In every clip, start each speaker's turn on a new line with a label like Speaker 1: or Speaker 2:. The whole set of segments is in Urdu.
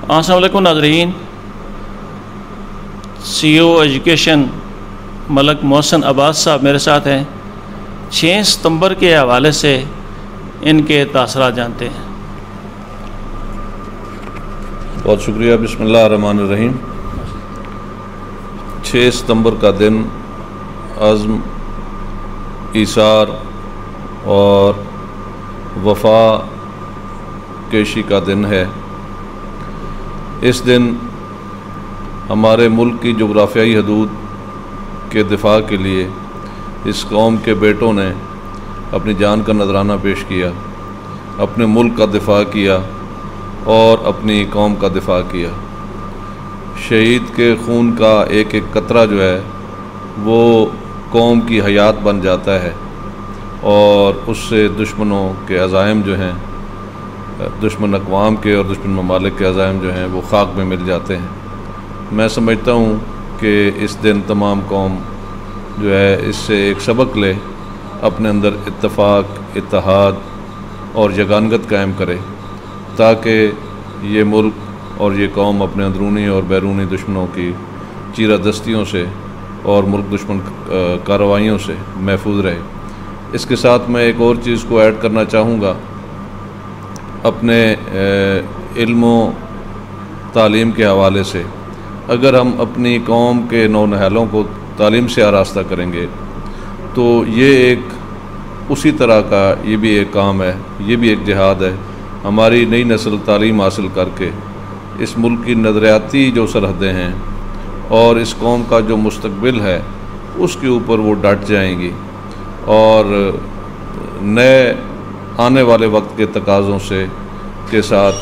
Speaker 1: السلام علیکم ناظرین، CEO ایجوکیشن ملک محسن عباس صاحب میرے ساتھ ہیں۔ 6 ستمبر کے حوالے سے ان کے تاثرات جانتے ہیں۔
Speaker 2: بہت شکریہ۔ بسم اللہ الرحمن الرحیم۔ 6 ستمبر کا دن عزم، ایثار اور وفا کیشی کا دن ہے۔ اس دن ہمارے ملک کی جغرافیائی حدود کے دفاع کے لیے اس قوم کے بیٹوں نے اپنی جان کا نذرانہ پیش کیا، اپنے ملک کا دفاع کیا اور اپنی قوم کا دفاع کیا۔ شہید کے خون کا ایک ایک قطرہ جو ہے وہ قوم کی حیات بن جاتا ہے اور اس سے دشمنوں کے عزائم جو ہیں، دشمن اقوام کے اور دشمن ممالک کے عزائم جو ہیں وہ خاک میں مل جاتے ہیں۔ میں سمجھتا ہوں کہ اس دن تمام قوم جو ہے اس سے ایک سبق لے، اپنے اندر اتفاق، اتحاد اور یگانگت قائم کرے تاکہ یہ ملک اور یہ قوم اپنے اندرونی اور بیرونی دشمنوں کی چیرہ دستیوں سے اور ملک دشمن کارروائیوں سے محفوظ رہے۔ اس کے ساتھ میں ایک اور چیز کو ایڈ کرنا چاہوں گا۔ اپنے علم و تعلیم کے حوالے سے اگر ہم اپنی قوم کے نونہالوں کو تعلیم سے آراستہ کریں گے تو یہ ایک اسی طرح کا یہ بھی ایک کام ہے، یہ بھی ایک جہاد ہے۔ ہماری نئی نسل تعلیم حاصل کر کے اس ملک کی نظریاتی جو سرحدیں ہیں اور اس قوم کا جو مستقبل ہے اس کے اوپر وہ ڈٹ جائیں گی اور نئے آنے والے وقت کے تقاضوں کے ساتھ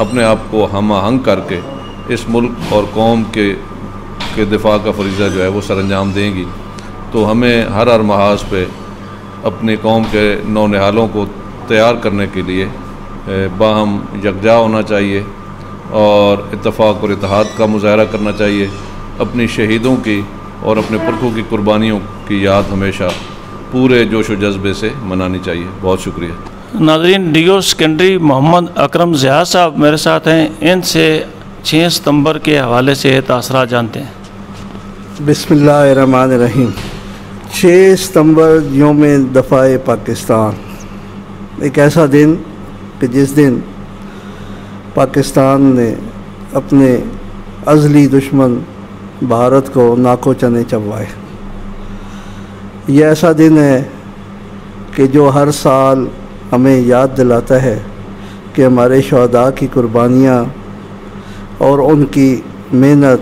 Speaker 2: اپنے آپ کو ہم آہنگ کر کے اس ملک اور قوم کے دفاع کا فریضہ جو ہے وہ سر انجام دیں گی۔ تو ہمیں ہر محاذ پہ اپنی قوم کے نونہالوں کو تیار کرنے کے لیے باہم یکجا ہونا چاہیے اور اتفاق اور اتحاد کا مظاہرہ کرنا چاہیے۔ اپنی شہیدوں کی اور اپنے پرکھوں کی قربانیوں کی یاد ہمیشہ پورے جوش و جذبے سے منانی چاہیے۔ بہت شکریہ۔
Speaker 1: ناظرین، DO سیکنڈری محمد اکرم ضیاء صاحب میرے ساتھ ہیں، ان سے 6 ستمبر کے حوالے سے تاثرات جانتے ہیں۔
Speaker 3: بسم اللہ الرحمن الرحیم۔ 6 ستمبر یوم دفاع پاکستان، ایک ایسا دن کہ جس دن پاکستان نے اپنے ازلی دشمن بھارت کو ناکو چنے چبوائے۔ یہ ایسا دن ہے کہ جو ہر سال ہمیں یاد دلاتا ہے کہ ہمارے شہداء کی قربانیاں اور ان کی محنت،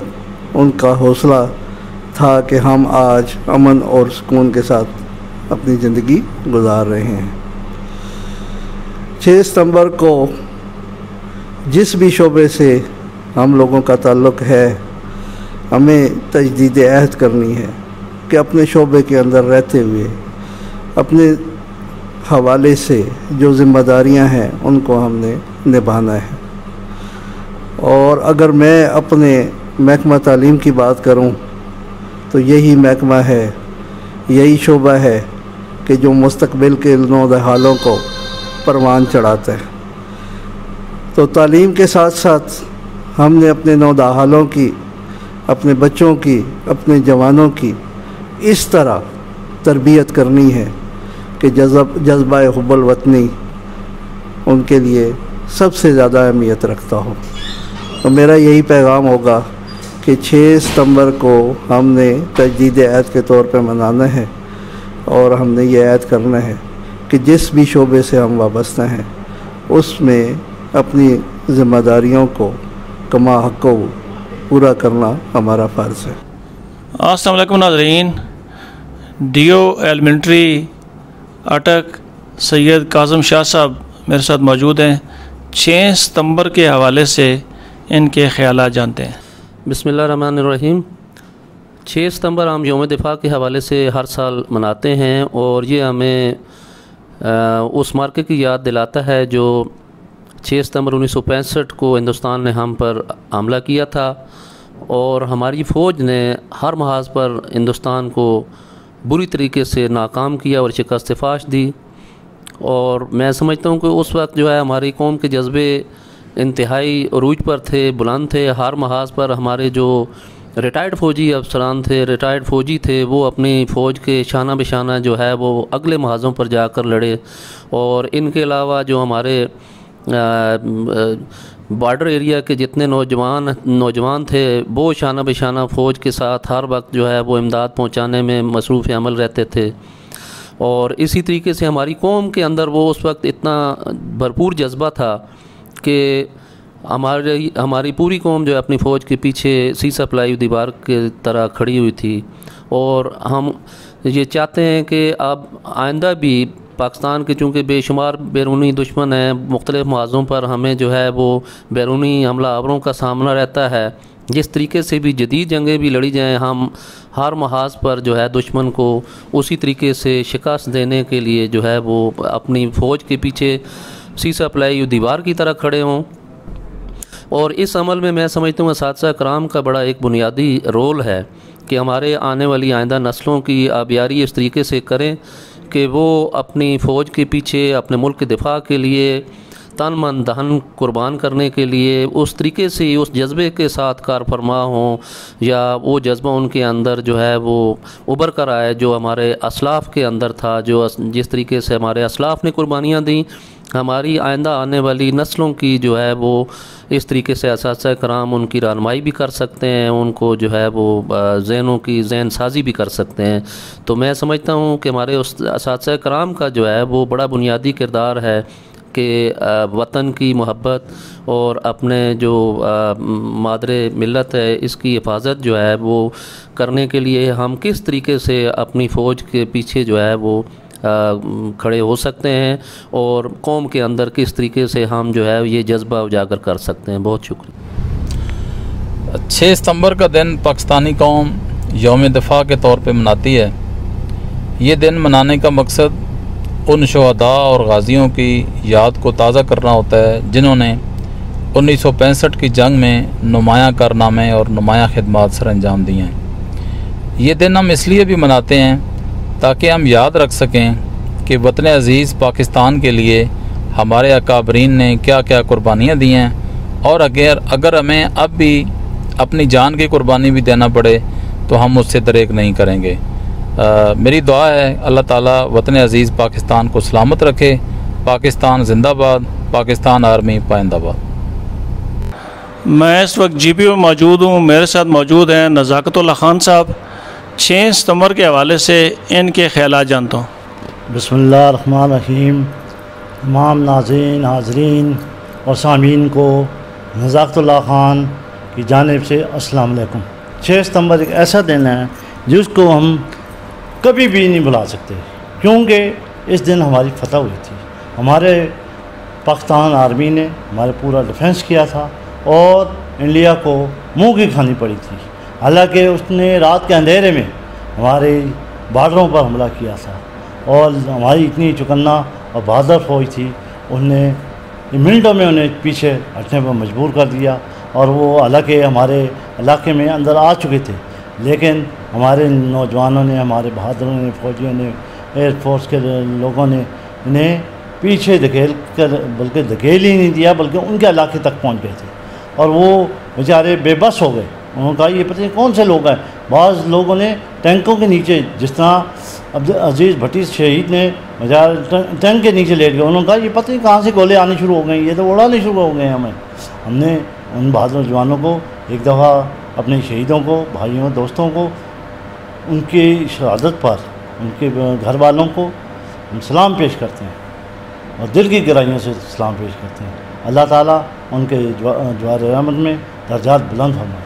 Speaker 3: ان کا حوصلہ تھا کہ ہم آج امن اور سکون کے ساتھ اپنی زندگی گزار رہے ہیں۔ 6 ستمبر کو جس بھی شعبے سے ہم لوگوں کا تعلق ہے، ہمیں تجدید عہد کرنی ہے کہ اپنے شعبے کے اندر رہتے ہوئے اپنے حوالے سے جو ذمہ داریاں ہیں ان کو ہم نے نبھانا ہے۔ اور اگر میں اپنے محکمہ تعلیم کی بات کروں تو یہی محکمہ ہے، یہی شعبہ ہے کہ جو مستقبل کے نونہالوں کو پروان چڑھاتا ہے۔ تو تعلیم کے ساتھ ساتھ ہم نے اپنے نونہالوں کی، اپنے بچوں کی، اپنے جوانوں کی اس طرح تربیت کرنی ہے کہ جذبہ حب الوطنی ان کے لیے سب سے زیادہ اہمیت رکھتا ہو۔ تو میرا یہی پیغام ہوگا کہ 6 ستمبر کو ہم نے تجدید عہد کے طور پہ منانا ہے اور ہم نے یہ عہد کرنا ہے کہ جس بھی شعبے سے ہم وابستہ ہیں اس میں اپنی ذمہ داریوں کو کما حق کو پورا کرنا ہمارا فرض ہے۔
Speaker 1: السلام علیکم ناظرین، DO ایلیمنٹری اٹک سید کاظم شاہ صاحب میرے ساتھ موجود ہیں۔ 6 ستمبر کے حوالے سے ان کے خیالات جانتے ہیں۔
Speaker 4: بسم اللہ الرحمن الرحیم۔ 6 ستمبر ہم یوم دفاع کے حوالے سے ہر سال مناتے ہیں اور یہ ہمیں اس مارکے کی یاد دلاتا ہے جو 6 ستمبر 1965 کو ہندوستان نے ہم پر حملہ کیا تھا اور ہماری فوج نے ہر محاذ پر ہندوستان کو بری طریقے سے ناکام کیا اور شکست فاش دی۔ اور میں سمجھتا ہوں کہ اس وقت جو ہے ہماری قوم کے جذبے انتہائی عروج پر تھے، بلند تھے، ہر محاذ پر ہمارے جو ریٹائرڈ فوجی افسران تھے، ریٹائرڈ فوجی تھے، وہ اپنی فوج کے شانہ بشانہ جو ہے وہ اگلے محاذوں پر جا کر لڑے، اور ان کے علاوہ جو ہمارے بارڈر ایریا کے جتنے نوجوان تھے وہ شانہ بشانہ فوج کے ساتھ ہر وقت جو ہے وہ امداد پہنچانے میں مصروف عمل رہتے تھے۔ اور اسی طریقے سے ہماری قوم کے اندر وہ اس وقت اتنا بھرپور جذبہ تھا کہ ہماری پوری قوم جو ہے اپنی فوج کے پیچھے سی سپلائی دیوار کے طرح کھڑی ہوئی تھی، اور ہم یہ چاہتے ہیں کہ اب آئندہ بھی پاکستان کے چونکہ بے شمار بیرونی دشمن ہیں، مختلف محاذوں پر ہمیں جو ہے وہ بیرونی حملہ آوروں کا سامنا رہتا ہے، جس طریقے سے بھی جدید جنگیں بھی لڑی جائیں، ہم ہر محاذ پر جو ہے دشمن کو اسی طریقے سے شکست دینے کے لیے جو ہے وہ اپنی فوج کے پیچھے سی سپلائی دیوار کی طرح کھڑے ہوں۔ اور اس عمل میں میں سمجھتا ہوں اساتذہ کرام کا بڑا ایک بنیادی رول ہے کہ ہمارے آنے والی آئندہ نسلوں کی آبیاری اس طریقے سے کریں کہ وہ اپنی فوج کے پیچھے اپنے ملک کے دفاع کے لیے تن من دہن قربان کرنے کے لیے اس طریقے سے اس جذبے کے ساتھ کار فرما ہوں، یا وہ جذبہ ان کے اندر جو ہے وہ ابھر کر آئے جو ہمارے اسلاف کے اندر تھا، جس طریقے سے ہمارے اسلاف نے قربانیاں دیں، ہماری آئندہ آنے والی نسلوں کی جو ہے وہ اس طریقے سے اساتذہ کرام ان کی رہنمائی بھی کر سکتے ہیں، ان کو جو ہے وہ ذہنوں کی ذہن سازی بھی کر سکتے ہیں۔ تو میں سمجھتا ہوں کہ ہمارے اساتذہ کرام کا جو ہے وہ بڑا بنیادی کردار ہے کہ وطن کی محبت اور اپنے جو مادر ملت ہے اس کی حفاظت جو ہے وہ کرنے کے لیے ہم کس طریقے سے اپنی فوج کے پیچھے جو ہے وہ کھڑے ہو سکتے ہیں، اور قوم کے اندر کس طریقے سے ہم جو ہے یہ جذبہ اجاگر کر سکتے ہیں۔ بہت شکریہ۔
Speaker 5: 6 ستمبر کا دن پاکستانی قوم یوم دفاع کے طور پہ مناتی ہے۔ یہ دن منانے کا مقصد ان شہداء اور غازیوں کی یاد کو تازہ کرنا ہوتا ہے جنہوں نے 1965 کی جنگ میں نمایاں کارنامے اور نمایاں خدمات سر انجام دی ہیں۔ یہ دن ہم اس لیے بھی مناتے ہیں تاکہ ہم یاد رکھ سکیں کہ وطن عزیز پاکستان کے لیے ہمارے اکابرین نے کیا کیا قربانیاں دی ہیں، اور اگر ہمیں اب بھی اپنی جان کی قربانی بھی دینا پڑے تو ہم اس سے دریغ نہیں کریں گے۔ میری دعا ہے اللہ تعالیٰ وطن عزیز پاکستان کو سلامت رکھے۔ پاکستان زندہ باد، پاکستان آرمی پائندہ باد۔
Speaker 1: میں اس وقت جی پی میں موجود ہوں، میرے ساتھ موجود ہیں نزاکت اللہ خان صاحب۔ 6 ستمبر کے حوالے سے ان کے خیالات جانتا ہوں۔
Speaker 6: بسم اللہ الرحمن الرحیم۔ تمام ناظرین، حاضرین اور سامعین کو نزاکت اللہ خان کی جانب سے السلام علیکم۔ 6 ستمبر ایک ایسا دن ہے جس کو ہم کبھی بھی نہیں بھلا سکتے، کیونکہ اس دن ہماری فتح ہوئی تھی۔ ہمارے پاکستان آرمی نے ہمارے پورا ڈیفنس کیا تھا اور انڈیا کو منہ کی کھانی پڑی تھی، حالانکہ اس نے رات کے اندھیرے میں ہمارے بارڈروں پر حملہ کیا تھا، اور ہماری اتنی چکنا اور بہادر فوج تھی، انہوں نے منٹوں میں انہیں پیچھے ہٹنے پر مجبور کر دیا، اور وہ حالانکہ ہمارے علاقے میں اندر آ چکے تھے، لیکن ہمارے نوجوانوں نے، ہمارے بہادروں نے، فوجیوں نے، ایئر فورس کے لوگوں نے انہیں پیچھے دھکیل کر، بلکہ دھکیل ہی نہیں دیا بلکہ ان کے علاقے تک پہنچ گئے تھے، اور وہ بیچارے بے بس ہو گئے۔ انہوں نے کہا یہ پتہ نہیں کون سے لوگ ہیں۔ بعض لوگوں نے ٹینکوں کے نیچے، جس طرح عبدالعزیز بھٹی شہید نے ٹینک کے نیچے لیٹ گئے، انہوں نے کہا یہ پتہ نہیں کہاں سے گولے آنے شروع ہو گئے، یہ تو اڑانے شروع ہو گئے ہیں ہمیں۔ ہم نے ان بہادر جوانوں کو ایک دفعہ، اپنے شہیدوں کو، بھائیوں دوستوں کو، ان کی شہادت پر ان کے گھر والوں کو ہم سلام پیش کرتے ہیں، اور دل کی گہرائیوں سے سلام پیش کرتے ہیں۔ اللہ تعالیٰ ان کے جوار رحمت میں درجات بلند فرمائے،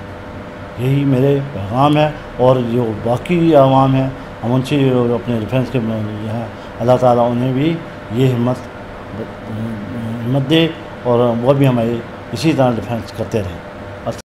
Speaker 6: یہی میرے پیغام ہے۔ اور جو باقی عوام ہیں، ہم ان سے اپنے ڈیفنس کے ہیں، اللہ تعالیٰ انہیں بھی یہ ہمت دے، اور وہ بھی ہمیں اسی طرح ڈیفنس کرتے رہیں۔